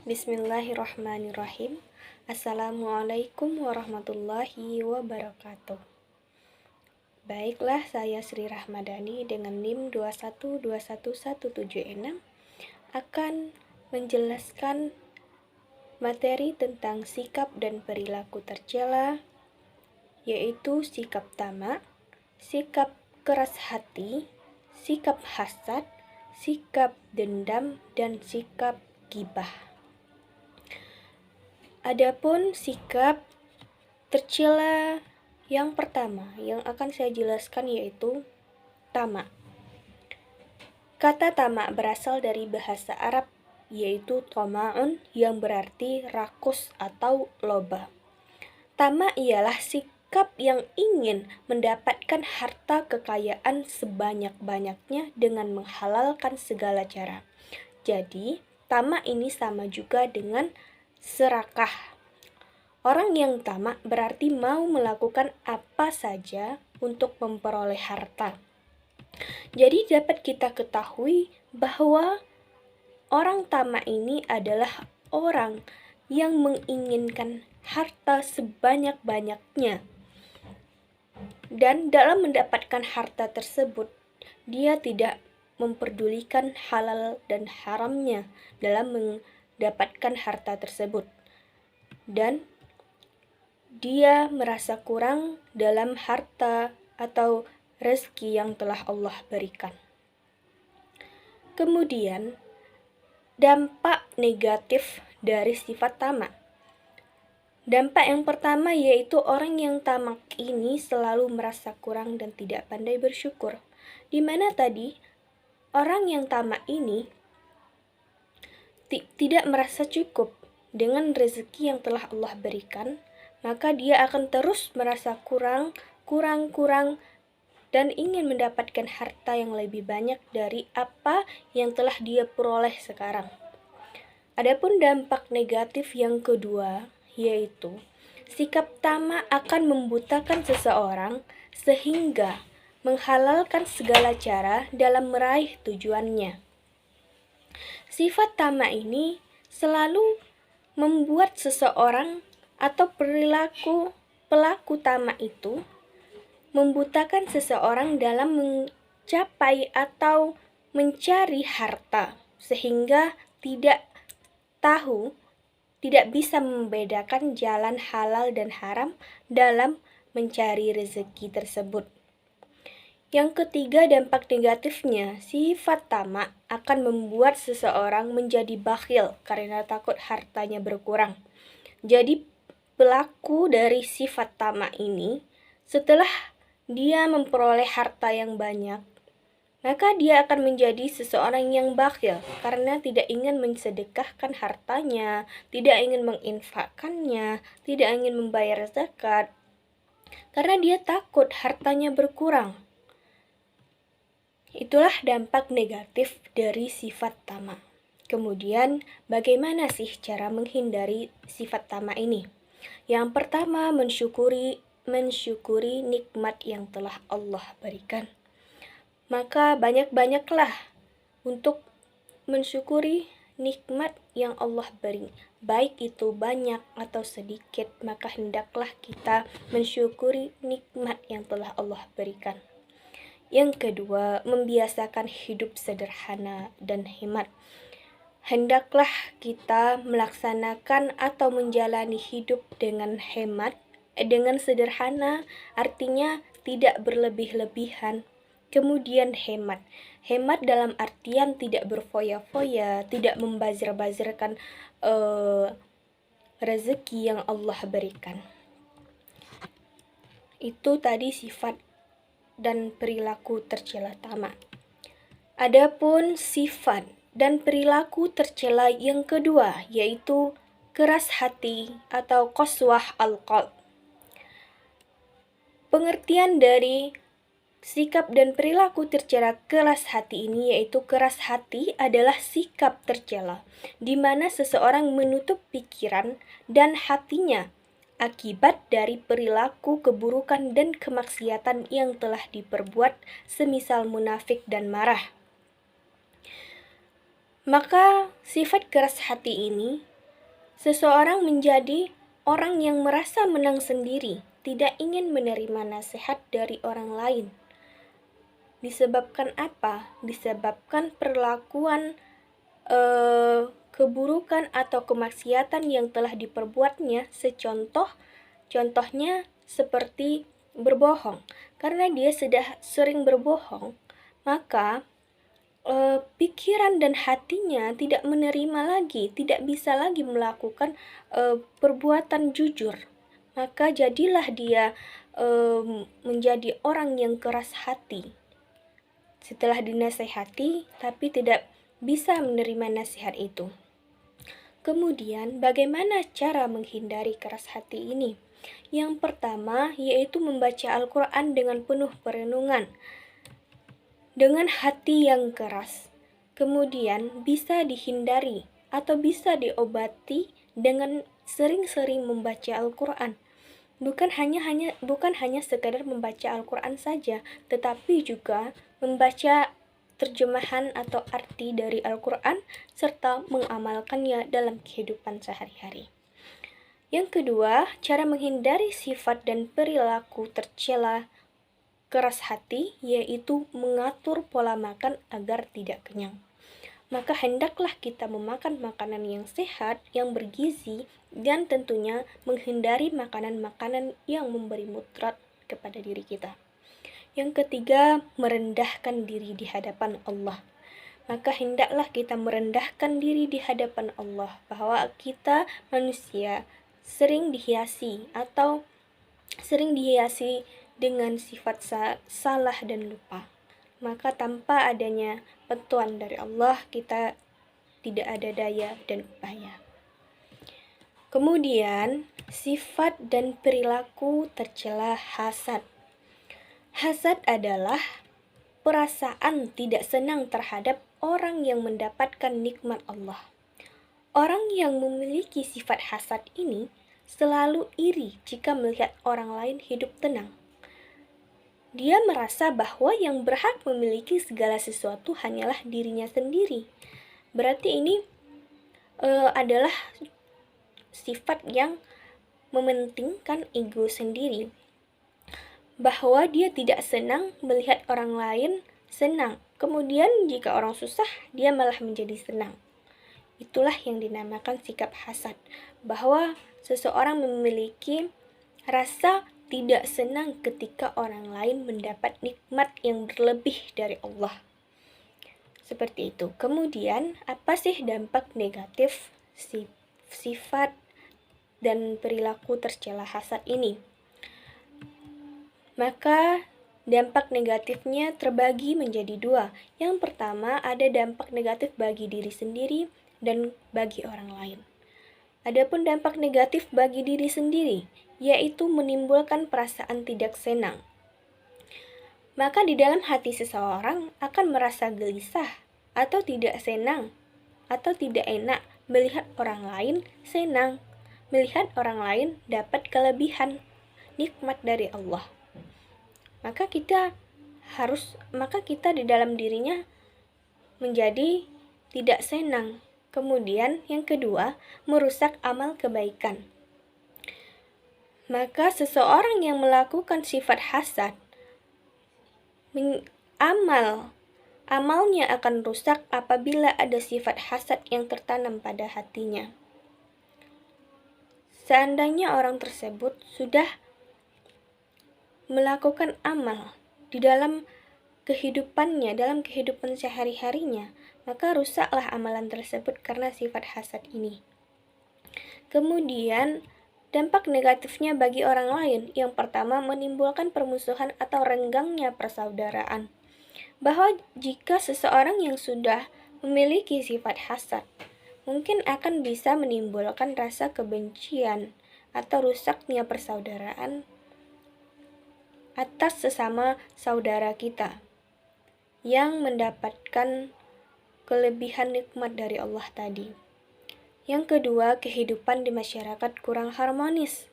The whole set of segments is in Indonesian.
Bismillahirrahmanirrahim. Assalamualaikum warahmatullahi wabarakatuh. Baiklah, saya Sri Rahmadani dengan NIM 2121176 akan menjelaskan materi tentang sikap dan perilaku tercela, yaitu sikap tamak, sikap keras hati, sikap hasad, sikap dendam, dan sikap ghibah. Adapun sikap tercela yang pertama yang akan saya jelaskan yaitu tamak. Kata tamak berasal dari bahasa Arab yaitu tama'un yang berarti rakus atau loba. Tamak ialah sikap yang ingin mendapatkan harta kekayaan sebanyak-banyaknya dengan menghalalkan segala cara. Jadi, tamak ini sama juga dengan serakah. Orang yang tamak berarti mau melakukan apa saja untuk memperoleh harta. Jadi dapat kita ketahui bahwa orang tamak ini adalah orang yang menginginkan harta sebanyak-banyaknya. Dan dalam mendapatkan harta tersebut, dia tidak memperdulikan halal dan haramnya dalam mendapatkan harta tersebut, dan dia merasa kurang dalam harta atau rezeki yang telah Allah berikan. Kemudian, dampak negatif dari sifat tamak. Dampak yang pertama yaitu orang yang tamak ini selalu merasa kurang dan tidak pandai bersyukur. Di mana tadi orang yang tamak ini tidak merasa cukup dengan rezeki yang telah Allah berikan, maka dia akan terus merasa kurang, dan ingin mendapatkan harta yang lebih banyak dari apa yang telah dia peroleh sekarang. Adapun dampak negatif yang kedua, yaitu sikap tamak akan membutakan seseorang sehingga menghalalkan segala cara dalam meraih tujuannya. Sifat tamak ini selalu membuat seseorang atau pelaku tamak itu membutakan seseorang dalam mencapai atau mencari harta, sehingga tidak bisa membedakan jalan halal dan haram dalam mencari rezeki tersebut. Yang ketiga, dampak negatifnya, sifat tamak akan membuat seseorang menjadi bakhil karena takut hartanya berkurang. Jadi pelaku dari sifat tamak ini, setelah dia memperoleh harta yang banyak, maka dia akan menjadi seseorang yang bakhil karena tidak ingin mensedekahkan hartanya, tidak ingin menginfakkannya, tidak ingin membayar zakat, karena dia takut hartanya berkurang. Itulah dampak negatif dari sifat tamak. Kemudian, bagaimana sih cara menghindari sifat tamak ini? Yang pertama, mensyukuri nikmat yang telah Allah berikan. Maka banyak-banyaklah untuk mensyukuri nikmat yang Allah beri. Baik itu banyak atau sedikit, maka hendaklah kita mensyukuri nikmat yang telah Allah berikan. Yang kedua, membiasakan hidup sederhana dan hemat. Hendaklah kita melaksanakan atau menjalani hidup dengan hemat, dengan sederhana, artinya tidak berlebih-lebihan. Kemudian hemat. Hemat dalam artian tidak berfoya-foya, tidak membazir-bazirkan rezeki yang Allah berikan. Itu tadi sifat dan perilaku tercela tamak. Adapun sifat dan perilaku tercela yang kedua yaitu keras hati atau qaswah al-qalb. Pengertian dari sikap dan perilaku tercela keras hati ini yaitu keras hati adalah sikap tercela di mana seseorang menutup pikiran dan hatinya akibat dari perilaku keburukan dan kemaksiatan yang telah diperbuat, semisal munafik dan marah. Maka sifat keras hati ini Seseorang menjadi orang yang merasa menang sendiri, tidak ingin menerima nasihat dari orang lain. Disebabkan apa? Disebabkan perlakuan keburukan atau kemaksiatan yang telah diperbuatnya. Contohnya seperti berbohong. Karena dia sudah sering berbohong, maka pikiran dan hatinya tidak menerima lagi, tidak bisa lagi melakukan perbuatan jujur. Maka jadilah dia menjadi orang yang keras hati. Setelah dinasehati, tapi tidak bisa menerima nasihat itu. Kemudian, bagaimana cara menghindari keras hati ini? Yang pertama, yaitu membaca Al-Quran dengan penuh perenungan, dengan hati yang keras. Kemudian, bisa dihindari atau bisa diobati dengan sering-sering membaca Al-Quran. Bukan hanya sekadar membaca Al-Quran saja, tetapi juga membaca terjemahan atau arti dari Al-Quran serta mengamalkannya dalam kehidupan sehari-hari. Yang kedua, cara menghindari sifat dan perilaku tercela keras hati, yaitu mengatur pola makan agar tidak kenyang. Maka hendaklah kita memakan makanan yang sehat, yang bergizi, dan tentunya menghindari makanan-makanan yang memberi mudarat kepada diri kita. Yang ketiga, merendahkan diri di hadapan Allah. Maka hendaklah kita merendahkan diri di hadapan Allah, bahwa kita manusia sering dihiasi dengan sifat salah dan lupa. Maka tanpa adanya bantuan dari Allah, kita tidak ada daya dan upaya. Kemudian, sifat dan perilaku tercela hasad. Hasad adalah perasaan tidak senang terhadap orang yang mendapatkan nikmat Allah. Orang yang memiliki sifat hasad ini selalu iri jika melihat orang lain hidup tenang. Dia merasa bahwa yang berhak memiliki segala sesuatu hanyalah dirinya sendiri. Berarti ini adalah sifat yang mementingkan ego sendiri. Bahwa dia tidak senang melihat orang lain senang. Kemudian jika orang susah, dia malah menjadi senang. Itulah yang dinamakan sikap hasad. Bahwa seseorang memiliki rasa tidak senang ketika orang lain mendapat nikmat yang berlebih dari Allah. Seperti itu. Kemudian, apa sih dampak negatif sifat dan perilaku tercela hasad ini? Maka dampak negatifnya terbagi menjadi dua. Yang pertama, ada dampak negatif bagi diri sendiri dan bagi orang lain. Adapun dampak negatif bagi diri sendiri, yaitu menimbulkan perasaan tidak senang. Maka di dalam hati seseorang akan merasa gelisah atau tidak senang atau tidak enak melihat orang lain senang, melihat orang lain dapat kelebihan nikmat dari Allah. Maka kita di dalam dirinya menjadi tidak senang. Kemudian yang kedua, merusak amal kebaikan. Maka seseorang yang melakukan sifat hasad, amalnya akan rusak apabila ada sifat hasad yang tertanam pada hatinya. Seandainya orang tersebut sudah melakukan amal di dalam kehidupannya, dalam kehidupan sehari-harinya, maka rusaklah amalan tersebut karena sifat hasad ini. Kemudian, dampak negatifnya bagi orang lain, yang pertama menimbulkan permusuhan atau renggangnya persaudaraan. Bahwa jika seseorang yang sudah memiliki sifat hasad, mungkin akan bisa menimbulkan rasa kebencian atau rusaknya persaudaraan atas sesama saudara kita yang mendapatkan kelebihan nikmat dari Allah tadi. Yang kedua, kehidupan di masyarakat kurang harmonis.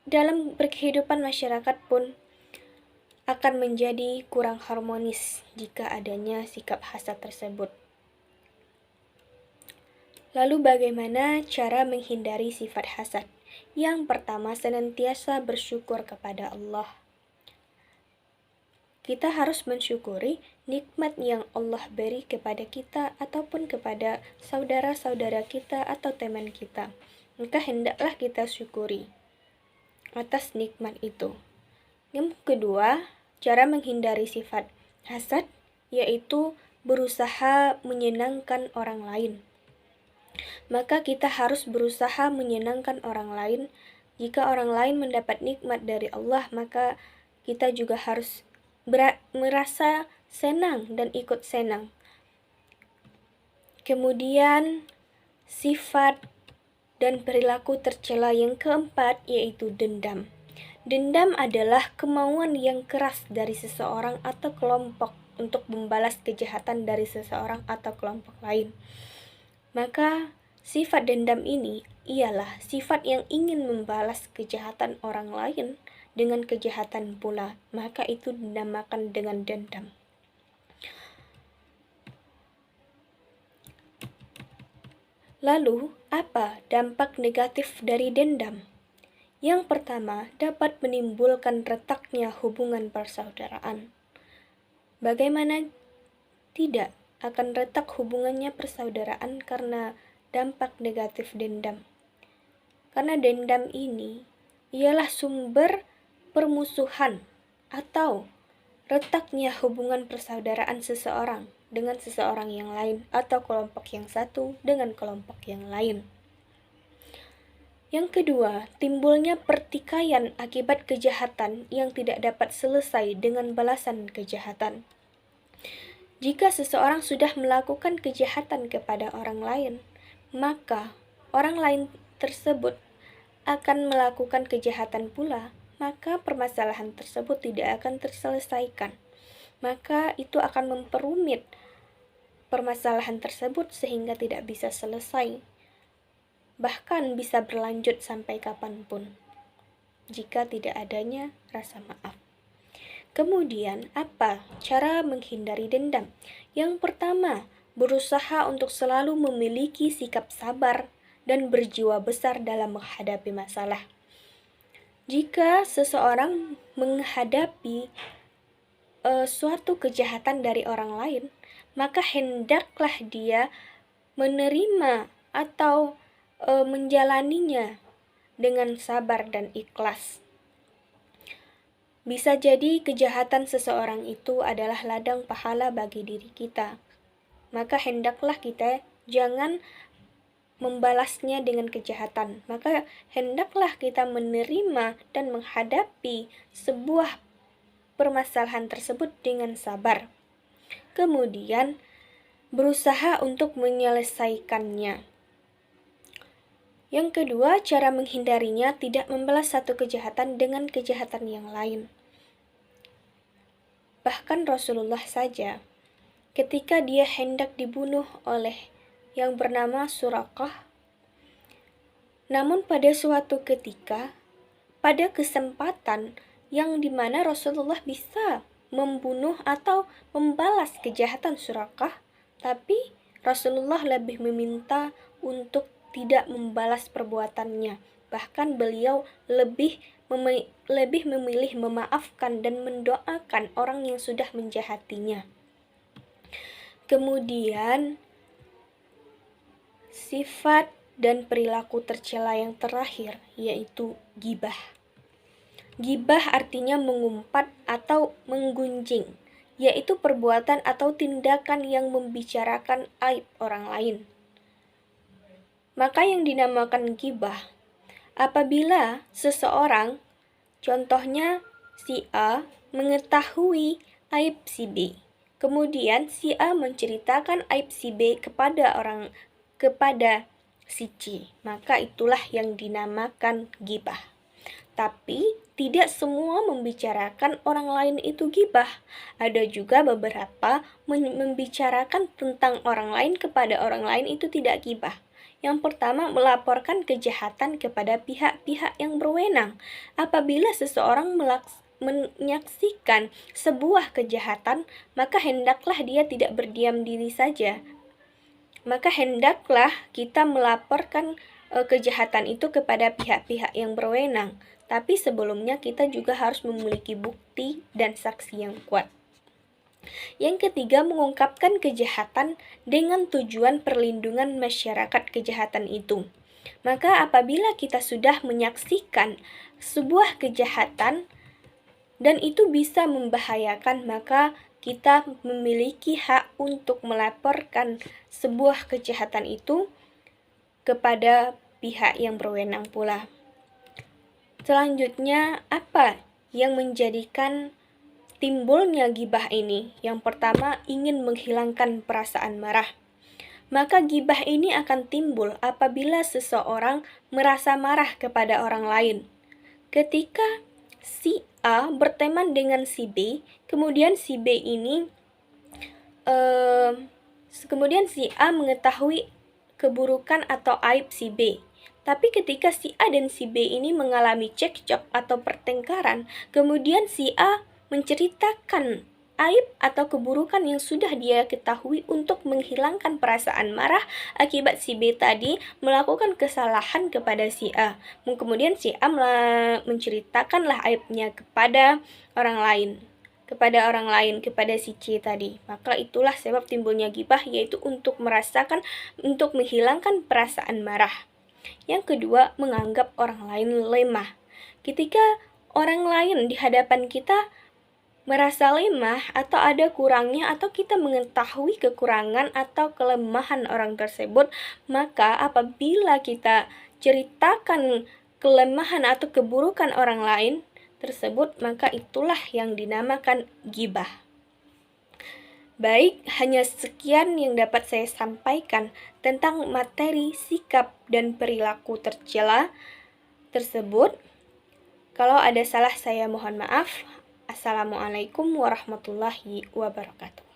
Dalam berkehidupan masyarakat pun akan menjadi kurang harmonis jika adanya sikap hasad tersebut. Lalu bagaimana cara menghindari sifat hasad? Yang pertama, senantiasa bersyukur kepada Allah. Kita harus mensyukuri nikmat yang Allah beri kepada kita ataupun kepada saudara-saudara kita atau teman kita. Maka hendaklah kita syukuri atas nikmat itu. Yang kedua, cara menghindari sifat hasad yaitu berusaha menyenangkan orang lain. Maka kita harus berusaha menyenangkan orang lain. Jika orang lain mendapat nikmat dari Allah, maka kita juga harus merasa senang dan ikut senang. Kemudian sifat dan perilaku tercela yang keempat yaitu dendam. Dendam adalah kemauan yang keras dari seseorang atau kelompok untuk membalas kejahatan dari seseorang atau kelompok lain. Maka sifat dendam ini ialah sifat yang ingin membalas kejahatan orang lain dengan kejahatan pula, maka itu dinamakan dengan dendam. Lalu, apa dampak negatif dari dendam? Yang pertama, dapat menimbulkan retaknya hubungan persaudaraan. Bagaimana tidak akan retak hubungannya persaudaraan karena dampak negatif dendam? Karena dendam ini ialah sumber permusuhan atau retaknya hubungan persaudaraan seseorang dengan seseorang yang lain atau kelompok yang satu dengan kelompok yang lain. Yang kedua, timbulnya pertikaian akibat kejahatan yang tidak dapat selesai dengan balasan kejahatan. Jika seseorang sudah melakukan kejahatan kepada orang lain, maka orang lain tersebut akan melakukan kejahatan pula, maka permasalahan tersebut tidak akan terselesaikan. Maka itu akan memperumit permasalahan tersebut sehingga tidak bisa selesai. Bahkan bisa berlanjut sampai kapanpun jika tidak adanya rasa maaf. Kemudian, apa cara menghindari dendam? Yang pertama, berusaha untuk selalu memiliki sikap sabar dan berjiwa besar dalam menghadapi masalah. Jika seseorang menghadapi suatu kejahatan dari orang lain, maka hendaklah dia menerima atau menjalaninya dengan sabar dan ikhlas. Bisa jadi kejahatan seseorang itu adalah ladang pahala bagi diri kita. Maka hendaklah kita jangan membalasnya dengan kejahatan. Maka hendaklah kita menerima dan menghadapi sebuah permasalahan tersebut dengan sabar. Kemudian berusaha untuk menyelesaikannya. Yang kedua, cara menghindarinya tidak membalas satu kejahatan dengan kejahatan yang lain. Bahkan Rasulullah saja, ketika dia hendak dibunuh oleh yang bernama Suraqah. Namun pada suatu ketika, pada kesempatan yang dimana Rasulullah bisa membunuh atau membalas kejahatan Suraqah, tapi Rasulullah lebih meminta untuk tidak membalas perbuatannya. Bahkan beliau lebih memilih memaafkan dan mendoakan orang yang sudah menjahatinya. Kemudian sifat dan perilaku tercela yang terakhir yaitu ghibah. Ghibah artinya mengumpat atau menggunjing, yaitu perbuatan atau tindakan yang membicarakan aib orang lain. Maka yang dinamakan ghibah apabila seseorang, contohnya si A, mengetahui aib si B. Kemudian si A menceritakan aib si B kepada si C, maka itulah yang dinamakan ghibah. Tapi tidak semua membicarakan orang lain itu ghibah. Ada juga beberapa membicarakan tentang orang lain kepada orang lain itu tidak ghibah. Yang pertama, melaporkan kejahatan kepada pihak-pihak yang berwenang. Apabila seseorang menyaksikan sebuah kejahatan, maka hendaklah dia tidak berdiam diri saja. maka hendaklah kita melaporkan kejahatan itu kepada pihak-pihak yang berwenang. Tapi sebelumnya kita juga harus memiliki bukti dan saksi yang kuat. Yang ketiga, mengungkapkan kejahatan dengan tujuan perlindungan masyarakat kejahatan itu. Maka apabila kita sudah menyaksikan sebuah kejahatan dan itu bisa membahayakan, maka kita memiliki hak untuk melaporkan sebuah kejahatan itu kepada pihak yang berwenang pula. Selanjutnya, apa yang menjadikan timbulnya gibah ini? Yang pertama, ingin menghilangkan perasaan marah. Maka gibah ini akan timbul apabila seseorang merasa marah kepada orang lain. Ketika si A berteman dengan si B, kemudian si A mengetahui keburukan atau aib si B. Tapi ketika si A dan si B ini mengalami cekcok atau pertengkaran, kemudian si A menceritakan aib atau keburukan yang sudah dia ketahui untuk menghilangkan perasaan marah akibat si B tadi melakukan kesalahan kepada si A. Kemudian si A menceritakanlah aibnya kepada orang lain, kepada si C tadi. Maka itulah sebab timbulnya gibah, yaitu untuk menghilangkan perasaan marah. Yang kedua, menganggap orang lain lemah. Ketika orang lain di hadapan kita merasa lemah atau ada kurangnya, atau kita mengetahui kekurangan atau kelemahan orang tersebut, maka apabila kita ceritakan kelemahan atau keburukan orang lain tersebut, maka itulah yang dinamakan gibah. Baik, hanya sekian yang dapat saya sampaikan tentang materi sikap dan perilaku tercela tersebut. Kalau ada salah, saya mohon maaf. Assalamualaikum warahmatullahi wabarakatuh.